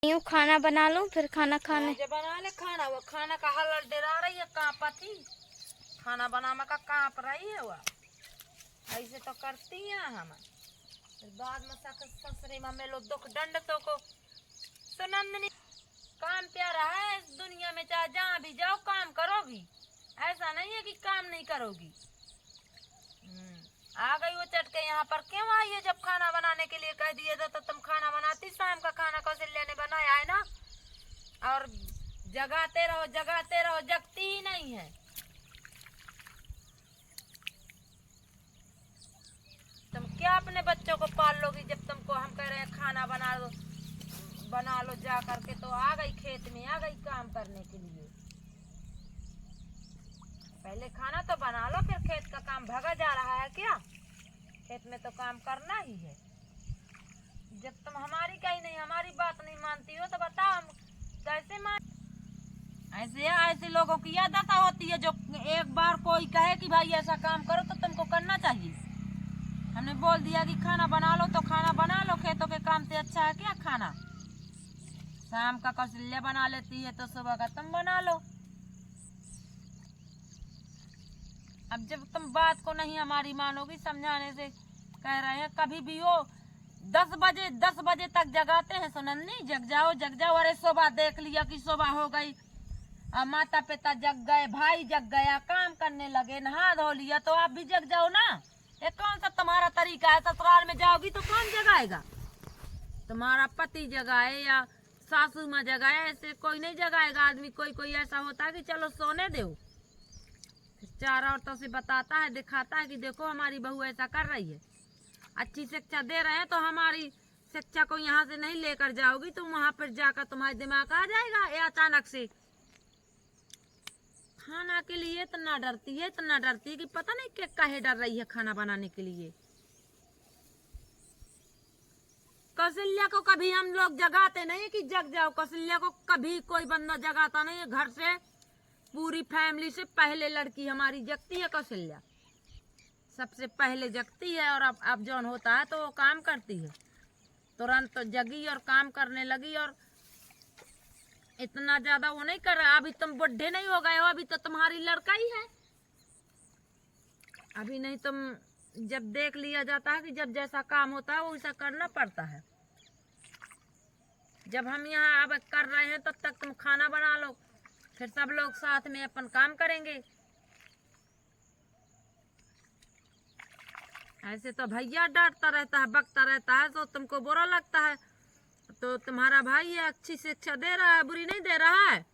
यूँ खाना बना लूं फिर खाना खाने। जब बना ले खाना, वो खाना का हल्ला डरा रही है, कहाँ पति खाना बनाने का कांप रही है। वह ऐसे तो करती है हम। फिर बाद में ससुरी मम्मी लोग दुख दंड तो को सुनंदनी काम प्यारा है इस दुनिया में, चाहे जहाँ भी जाओ काम करोगी, ऐसा नहीं है कि काम नहीं करोगी। आ गई वो चट के यहाँ पर क्यों आई है? जब खाना बनाने के लिए कह दिए तो तुम खाना बनाती। शाम का खाना कौशल्या ने बनाया है ना, और जगाते रहो जगाते रहो, जगती ही नहीं है। तुम क्या अपने बच्चों को पाल लोगी जब तुमको हम कह रहे हैं खाना बना लो जा करके, तो आ गई खेत में, आ गई काम करने के लिए। पहले खाना तो बना लो, फिर खेत का काम भागा जा रहा है क्या? खेत में तो काम करना ही है। जब तुम हमारी कहीं नहीं, हमारी बात नहीं मानती हो तो बताओ हम कैसे मान। ऐसे लोगों की आदत होती है, जो एक बार कोई कहे कि भाई ऐसा काम करो तो तुमको करना चाहिए। हमने बोल दिया कि खाना बना लो तो खाना बना लो। खेतों के काम से अच्छा है क्या खाना? शाम का कौशल्या बना लेती है तो सुबह का तुम बना लो। अब जब तुम बात को नहीं हमारी मानोगी, समझाने से कह रहे हैं, कभी भी हो 10 बजे तक जगाते हैं सुनन्नी, जग जाओ जग जाओ। अरे सुबह देख लिया कि सुबह हो गई, अब माता पिता जग गए, भाई जग गया, काम करने लगे, नहा धो लिया, तो आप भी जग जाओ ना। ये कौन सा तुम्हारा तरीका है? ससुराल में जाओगी तो कौन जगाएगा? तुम्हारा पति जगाए या सासू माँ जगाए, ऐसे कोई नहीं जगाएगा आदमी। कोई ऐसा होता है कि चलो सोने दो, चार औरतों से बताता है, दिखाता है कि देखो हमारी बहू ऐसा कर रही है। अच्छी शिक्षा दे रहे हैं तो हमारी शिक्षा को यहाँ से नहीं लेकर जाओगी, तुम वहां पर जाकर तुम्हारे दिमाग आ जाएगा। ये अचानक से खाना के लिए इतना डरती है, इतना डरती है कि पता नहीं क्या काहे डर रही है खाना बनाने के लिए। कौशल्या को कभी हम लोग जगाते नहीं कि जग जाओ। कौशल्या को कभी कोई बंदा जगाता नहीं है। घर से पूरी फैमिली से पहले लड़की हमारी जगती है। कौशल्या सबसे पहले जगती है, और अब जौन होता है तो वो काम करती है। तुरंत तो जगी और काम करने लगी, और इतना ज्यादा वो नहीं कर रहा। अभी तुम बुढ़े नहीं हो गए हो, अभी तो तुम्हारी लड़का ही है। अभी नहीं, तुम जब देख लिया जाता है कि जब जैसा काम होता है वो वैसा करना पड़ता है। जब हम यहाँ अब कर रहे हैं तब तक तुम खाना बना लो, फिर सब लोग साथ में अपन काम करेंगे। ऐसे तो भैया डांटता रहता है, बकता रहता है, तो तुमको बुरा लगता है। तो तुम्हारा भाई है, अच्छी शिक्षा दे रहा है, बुरी नहीं दे रहा है।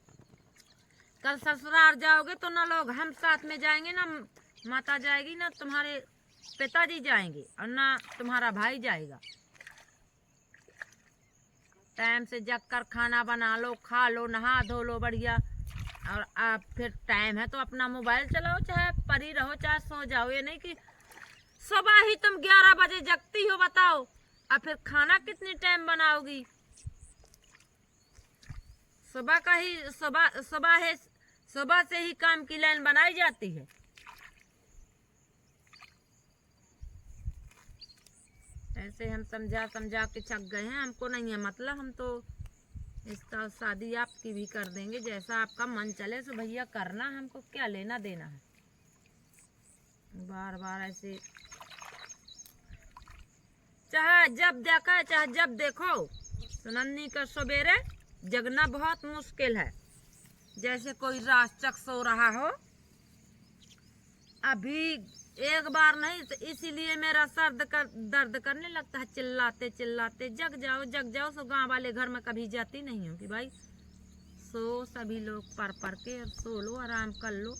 कल ससुराल जाओगे तो ना लोग हम साथ में जाएंगे, ना माता जाएगी, ना तुम्हारे पिताजी जाएंगे, और ना तुम्हारा भाई जाएगा। टाइम से जग कर खाना बना लो, खा लो, नहा धो लो बढ़िया, और आप फिर टाइम है तो अपना मोबाइल चलाओ, चाहे परी रहो चाहे सो जाओ। ये नहीं कि सुबह ही तुम 11 बजे जगती हो, बताओ अब फिर खाना कितनी टाइम बनाओगी? सुबह का ही सुबह से ही काम की लाइन बनाई जाती है। ऐसे हम समझा के थक गए हैं, हमको नहीं है मतलब, हम तो इसका शादी आपकी भी कर देंगे, जैसा आपका मन चले सो भैया करना, हमको क्या लेना देना है। बार बार ऐसे चाहे जब देखा चाहे जब देखो, सुनन्नी का सवेरे जगना बहुत मुश्किल है। जैसे कोई रास्चक सो रहा हो। अभी एक बार नहीं तो इसीलिए मेरा दर्द करने लगता है, चिल्लाते चिल्लाते। जग जाओ। सो गांव वाले घर में कभी जाती नहीं हो कि भाई सो सभी लोग पर के और सो लो, आराम कर लो।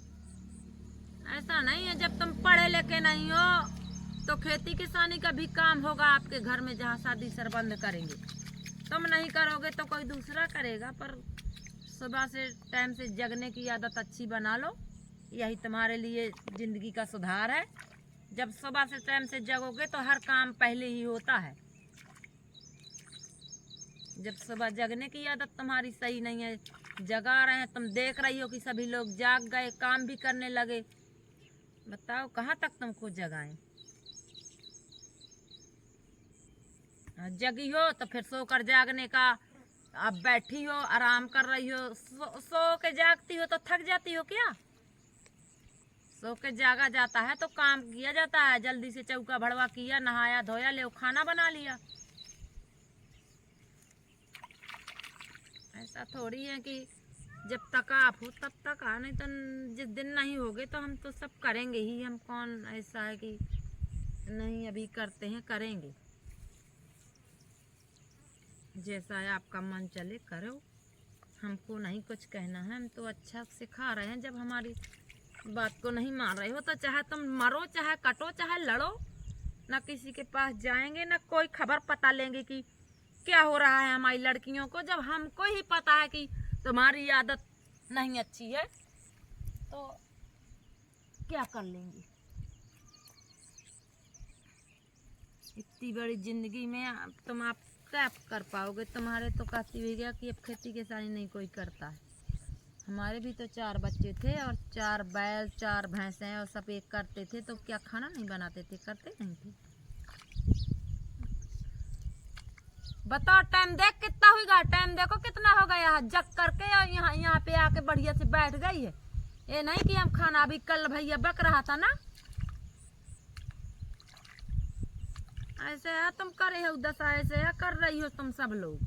ऐसा नहीं है, जब तुम पढ़े लिखे नहीं हो तो खेती किसानी का भी काम होगा आपके घर में, जहाँ शादी सरबंद करेंगे। तुम नहीं करोगे तो कोई दूसरा करेगा। पर सुबह से टाइम से जगने की आदत अच्छी बना लो, यही तुम्हारे लिए जिंदगी का सुधार है। जब सुबह से टाइम से जगोगे तो हर काम पहले ही होता है। जब सुबह जगने की आदत तुम्हारी सही नहीं है, जगा रहे हैं, तुम देख रही हो कि सभी लोग जाग गए, काम भी करने लगे, बताओ कहाँ तक तुमको जगाएं? जगी हो तो फिर सोकर जागने का अब बैठी हो आराम कर रही हो, सो के जागती हो तो थक जाती हो क्या? सो के जागा जाता है तो काम किया जाता है, जल्दी से चौका भड़वा किया, नहाया धोया, ले खाना बना लिया। ऐसा थोड़ी है कि जब तक आप हो तब तक आ, नहीं तो जिस दिन नहीं होगे तो हम तो सब करेंगे ही। हम कौन ऐसा है कि नहीं अभी करते हैं, करेंगे। जैसा है आपका मन चले करो, हमको नहीं कुछ कहना है। हम तो अच्छा सिखा रहे हैं। जब हमारी बात को नहीं मान रहे हो तो चाहे तुम मरो, चाहे कटो, चाहे लड़ो, ना किसी के पास जाएंगे, ना कोई खबर पता लेंगे कि क्या हो रहा है हमारी लड़कियों को। जब हमको ही पता है कि तुम्हारी आदत नहीं अच्छी है तो क्या कर लेंगे। इतनी बड़ी जिंदगी में तुम आप क्या कर पाओगे? तुम्हारे तो कहती हुई गया कि अब खेती किसानी नहीं कोई करता है। हमारे भी तो 4 बच्चे थे और 4 बैल 4 भैंसें और सब एक करते थे, तो क्या खाना नहीं बनाते थे? करते नहीं थे। बताओ टाइम देख कितना होगा, टाइम देखो कितना हो गया। जग करके और यहाँ पे आके बढ़िया से बैठ गई है। ये नहीं कि हम खाना, अभी कल भैया बक रहा था ना, ऐसे है तुम करे हो दशा, ऐसे है कर रही हो तुम सब लोग।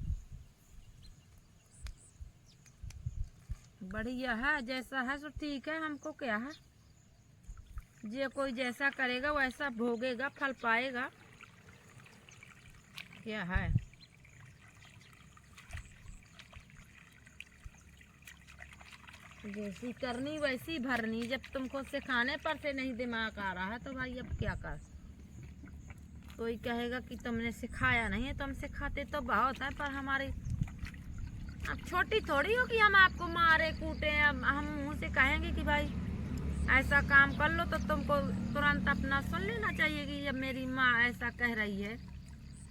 बढ़िया है, जैसा है सो ठीक है, हमको क्या है। जे कोई जैसा करेगा वैसा भोगेगा, फल पाएगा। क्या है, जैसी करनी वैसी भरनी। जब तुमको सिखाने पर से नहीं दिमाग आ रहा है तो भाई अब क्या कर। कोई कहेगा कि तुमने सिखाया नहीं है, तुम सिखाते तो बहुत है, पर हमारी अब छोटी थोड़ी हो कि हम आपको मारे कूटे। अब हम मुँह से कहेंगे कि भाई ऐसा काम कर लो तो तुमको तुरंत अपना सुन लेना चाहिए कि जब मेरी माँ ऐसा कह रही है।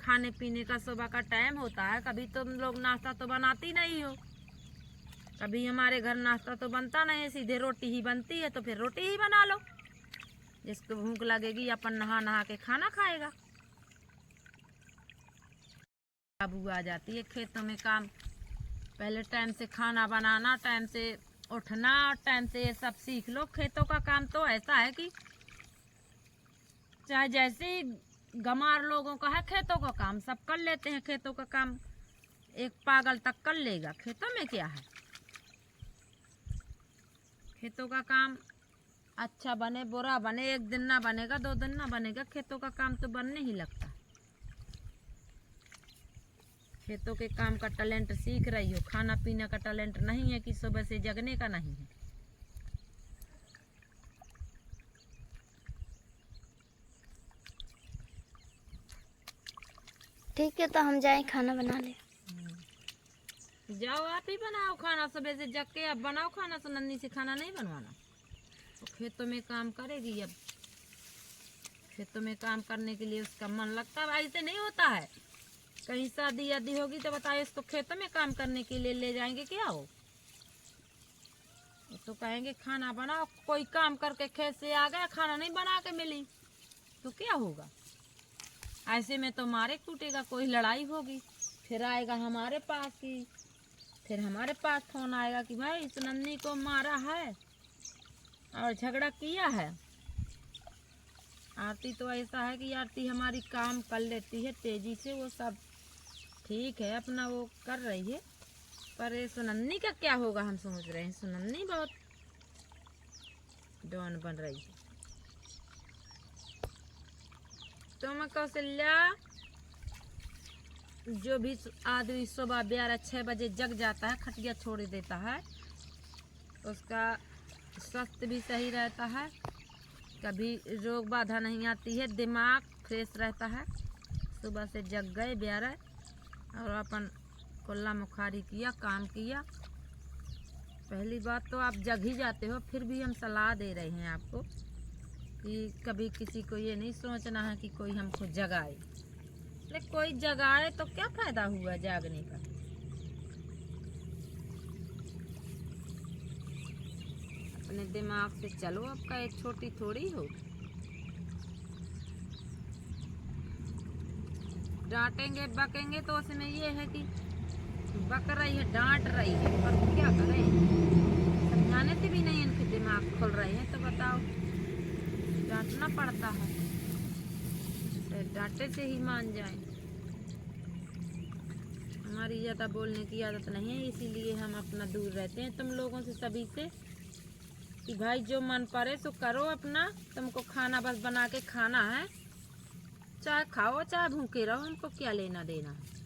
खाने पीने का सुबह का टाइम होता है, कभी तुम लोग नाश्ता तो बनाती नहीं हो, कभी हमारे घर नाश्ता तो बनता नहीं है, सीधे रोटी ही बनती है। तो फिर रोटी ही बना लो, जिसको भूख लगेगी अपन नहा नहा के खाना खाएगा। बाबू आ जाती है खेतों में काम, पहले टाइम से खाना बनाना, टाइम से उठना, टाइम से ये सब सीख लो। खेतों का काम तो ऐसा है कि चाहे जैसे गंवार लोगों का है खेतों का काम, सब कर लेते हैं। खेतों का काम एक पागल तक कर लेगा। खेतों में क्या है, खेतों का काम अच्छा बने बुरा बने, एक दिन ना बनेगा 2 दिन ना बनेगा, खेतों का काम तो बनने ही लगता है। खेतों के काम का टैलेंट सीख रही हो, खाना पीना का टैलेंट नहीं है कि सुबह से जगने का नहीं है। ठीक है, तो हम जाएं खाना बना ले। जाओ आप ही बनाओ खाना, सुबह से जग के अब बनाओ खाना। तो नन्ही से खाना नहीं बनवाना, तो खेतों में काम करेगी। अब खेतों में काम करने के लिए उसका मन लगता है, ऐसे नहीं होता है। कहीं शादी आदि होगी तो बताओ इसको खेतों में काम करने के लिए ले जाएंगे क्या हो? तो कहेंगे खाना बनाओ। कोई काम करके खेत से आ गया, खाना नहीं बना के मिली तो क्या होगा? ऐसे में तो मारे कूटेगा, कोई लड़ाई होगी, फिर आएगा हमारे पास की, फिर हमारे पास फोन आएगा कि भाई इस नन्ही को मारा है और झगड़ा किया है। आरती तो ऐसा है कि आरती हमारी काम कर लेती है तेजी से, वो सब ठीक है अपना वो कर रही है। पर ये सुनन्नी का क्या होगा हम सोच रहे हैं। सुनन्नी बहुत डॉन बन रही है। तो मैं कौशल्या, जो भी आदमी सुबह 11-6 बजे जग जाता है, खटिया छोड़ देता है, उसका स्वास्थ्य भी सही रहता है, कभी रोग बाधा नहीं आती है, दिमाग फ्रेश रहता है। सुबह से जग गए 11 और अपन कुल्ला मुखारी किया, काम किया। पहली बात तो आप जग ही जाते हो, फिर भी हम सलाह दे रहे हैं आपको कि कभी किसी को ये नहीं सोचना है कि कोई हमको जगाए। अरे कोई जगाए तो क्या फायदा हुआ जागने का। अपने दिमाग से चलो, आपका एक छोटी थोड़ी हो। डांटेंगे बकेंगे तो उसमें ये है कि बक रही है, डांट रही है, पर क्या करें, समझाने से भी नहीं इनके दिमाग खुल रहे हैं। तो बताओ, डांटना पड़ता है, तो डांटे से ही मान जाए। हमारी ज़्यादा बोलने की आदत नहीं है, इसीलिए हम अपना दूर रहते हैं तुम लोगों से, सभी से, कि भाई जो मन पड़े सो करो अपना, तुमको खाना बस बना के खाना है, चाहे खाओ चाहे भूखे रहो, हमको क्या लेना देना है।